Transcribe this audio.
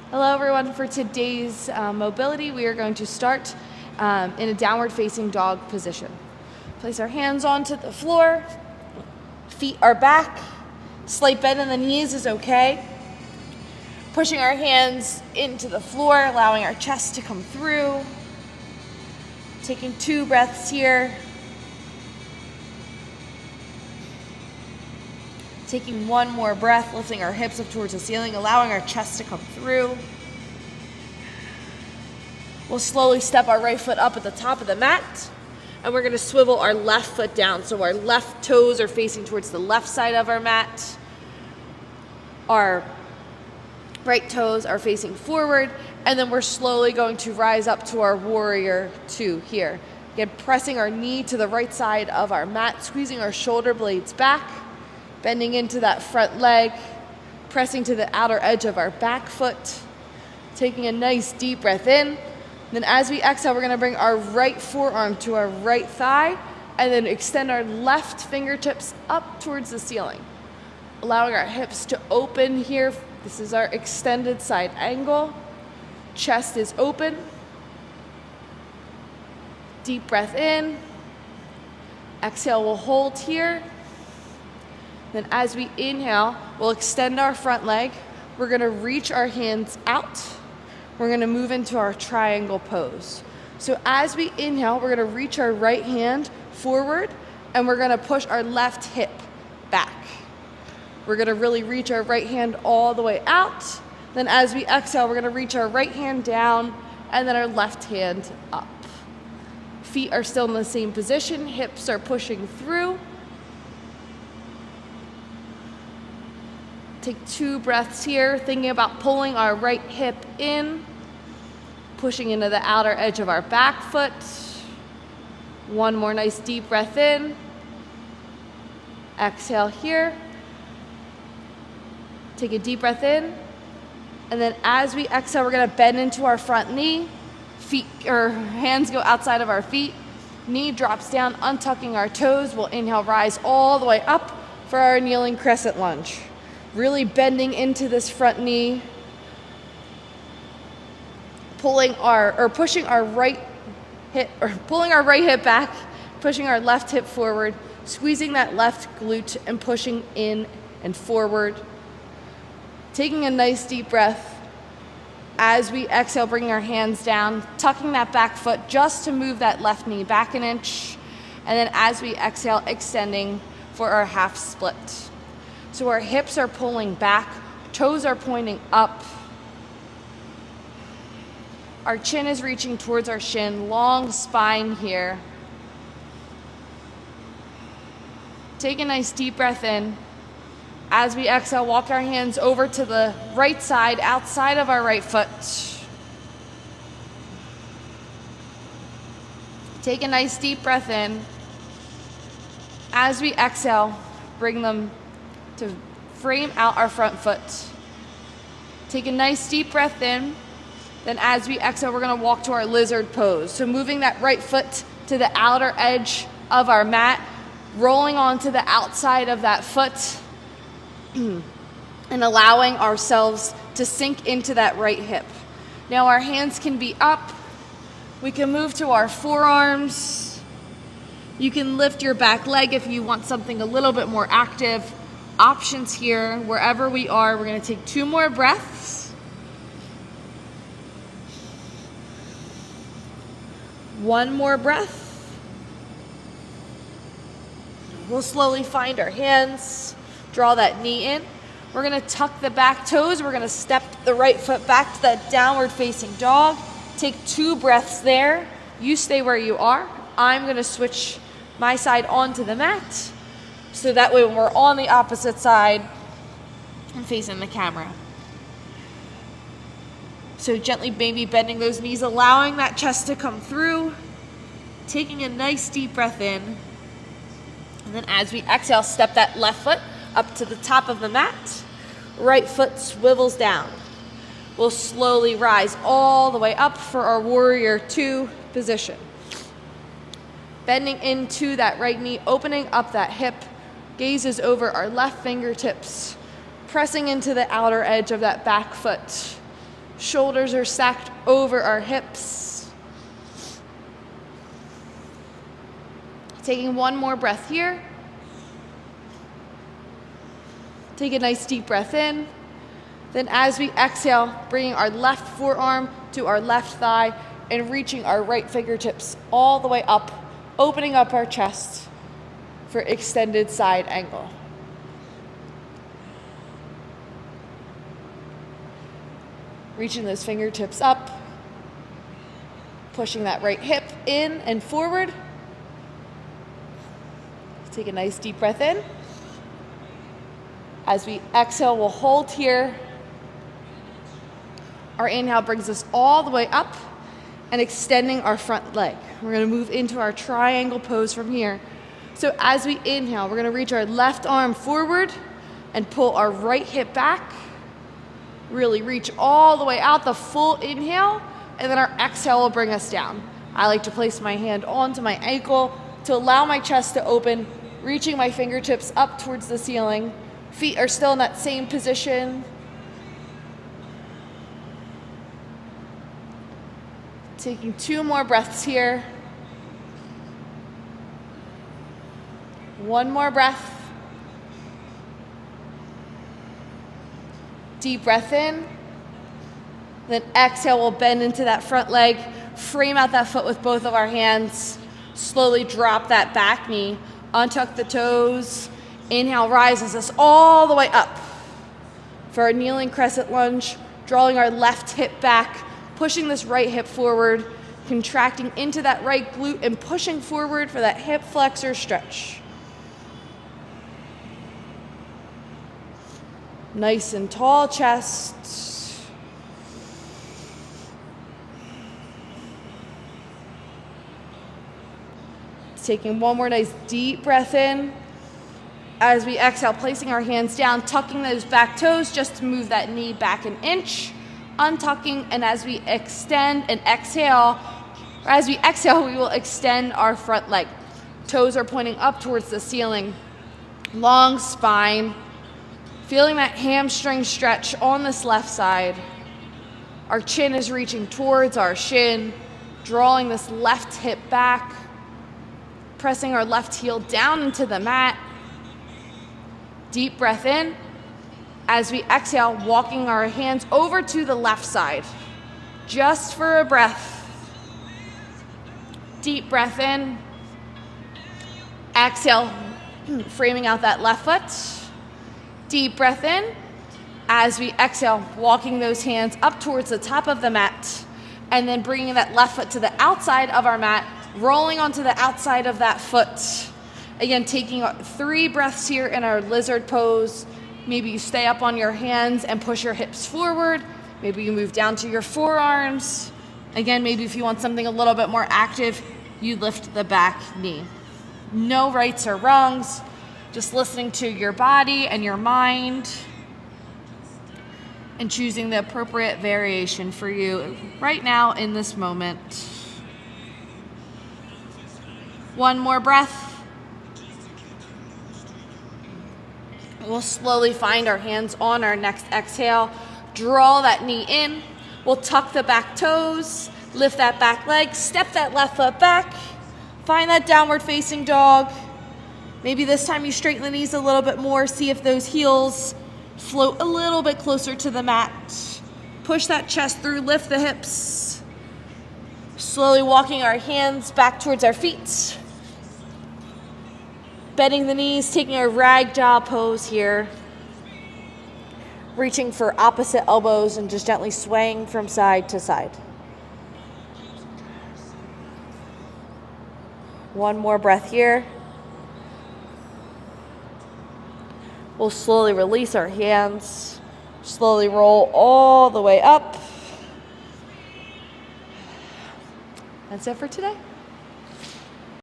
Hello everyone. For today's mobility, we are going to start in a downward facing dog position. Place our hands onto the floor, feet are back, slight bend in the knees is okay. Pushing our hands into the floor, allowing our chest to come through. Taking 2 breaths here. Taking 1 more breath, lifting our hips up towards the ceiling, allowing our chest to come through. We'll slowly step our right foot up at the top of the mat, and we're gonna swivel our left foot down. So our left toes are facing towards the left side of our mat. Our right toes are facing forward, and then we're slowly going to rise up to our warrior 2 here. Again, pressing our knee to the right side of our mat, squeezing our shoulder blades back, bending into that front leg, pressing to the outer edge of our back foot, taking a nice deep breath in. Then as we exhale, we're gonna bring our right forearm to our right thigh and then extend our left fingertips up towards the ceiling, allowing our hips to open here. This is our extended side angle. Chest is open. Deep breath in. Exhale, we'll hold here. Then as we inhale, we'll extend our front leg. We're gonna reach our hands out. We're gonna move into our triangle pose. So as we inhale, we're gonna reach our right hand forward and we're gonna push our left hip back. We're gonna really reach our right hand all the way out. Then as we exhale, we're gonna reach our right hand down and then our left hand up. Feet are still in the same position, hips are pushing through. Take 2 breaths here, thinking about pulling our right hip in, pushing into the outer edge of our back foot. 1 more nice deep breath in. Exhale here. Take a deep breath in. And then as we exhale, we're gonna bend into our front knee. Feet or hands go outside of our feet. Knee drops down, untucking our toes. We'll inhale, rise all the way up for our kneeling crescent lunge. Really bending into this front knee, pushing our right hip back, pushing our left hip forward, squeezing that left glute and pushing in and forward. Taking a nice deep breath. As we exhale, bringing our hands down, tucking that back foot just to move that left knee back an inch. And then as we exhale, extending for our half split. So our hips are pulling back, toes are pointing up. Our chin is reaching towards our shin, long spine here. Take a nice deep breath in. As we exhale, walk our hands over to the right side, outside of our right foot. Take a nice deep breath in. As we exhale, bring them to frame out our front foot. Take a nice deep breath in. Then as we exhale, we're gonna walk to our lizard pose. So moving that right foot to the outer edge of our mat, rolling onto the outside of that foot, and allowing ourselves to sink into that right hip. Now our hands can be up. We can move to our forearms. You can lift your back leg if you want something a little bit more active. Options here, wherever we are. We're gonna take 2 more breaths. 1 more breath. We'll slowly find our hands, draw that knee in. We're gonna tuck the back toes. We're gonna step the right foot back to that downward facing dog. Take 2 breaths there. You stay where you are. I'm gonna switch my side onto the mat. So that way when we're on the opposite side, I'm facing the camera. So gently maybe bending those knees, allowing that chest to come through. Taking a nice deep breath in. And then as we exhale, step that left foot up to the top of the mat. Right foot swivels down. We'll slowly rise all the way up for our warrior 2 position. Bending into that right knee, opening up that hip. Gaze is over our left fingertips, pressing into the outer edge of that back foot. Shoulders are stacked over our hips. Taking one more breath here. Take a nice deep breath in. Then as we exhale, bringing our left forearm to our left thigh and reaching our right fingertips all the way up, opening up our chest for extended side angle. Reaching those fingertips up, pushing that right hip in and forward. Take a nice deep breath in. As we exhale, we'll hold here. Our inhale brings us all the way up and extending our front leg. We're going to move into our triangle pose from here. So as we inhale, we're going to reach our left arm forward and pull our right hip back. Really reach all the way out, the full inhale, and then our exhale will bring us down. I like to place my hand onto my ankle to allow my chest to open, reaching my fingertips up towards the ceiling. Feet are still in that same position. Taking 2 more breaths here. 1 more breath. Deep breath in. Then exhale, we'll bend into that front leg, frame out that foot with both of our hands. Slowly drop that back knee, untuck the toes. Inhale rises us all the way up. For our kneeling crescent lunge, drawing our left hip back, pushing this right hip forward, contracting into that right glute and pushing forward for that hip flexor stretch. Nice and tall chest. Taking 1 more nice deep breath in. As we exhale, placing our hands down, tucking those back toes just to move that knee back an inch, untucking, and as we extend and exhale, we will extend our front leg. Toes are pointing up towards the ceiling. Long spine. Feeling that hamstring stretch on this left side. Our chin is reaching towards our shin, drawing this left hip back, pressing our left heel down into the mat. Deep breath in. As we exhale, walking our hands over to the left side. Just for a breath. Deep breath in. Exhale, framing out that left foot. Deep breath in. As we exhale, walking those hands up towards the top of the mat, and then bringing that left foot to the outside of our mat, rolling onto the outside of that foot. Again, taking 3 breaths here in our lizard pose. Maybe you stay up on your hands and push your hips forward. Maybe you move down to your forearms. Again, maybe if you want something a little bit more active, you lift the back knee. No rights or wrongs. Just listening to your body and your mind and choosing the appropriate variation for you right now in this moment. 1 more breath. We'll slowly find our hands on our next exhale. Draw that knee in. We'll tuck the back toes, lift that back leg, step that left foot back. Find that downward facing dog. Maybe this time you straighten the knees a little bit more. See if those heels float a little bit closer to the mat. Push that chest through, lift the hips. Slowly walking our hands back towards our feet. Bending the knees, taking a ragdoll pose here. Reaching for opposite elbows and just gently swaying from side to side. 1 more breath here. We'll slowly release our hands, slowly roll all the way up. That's it for today.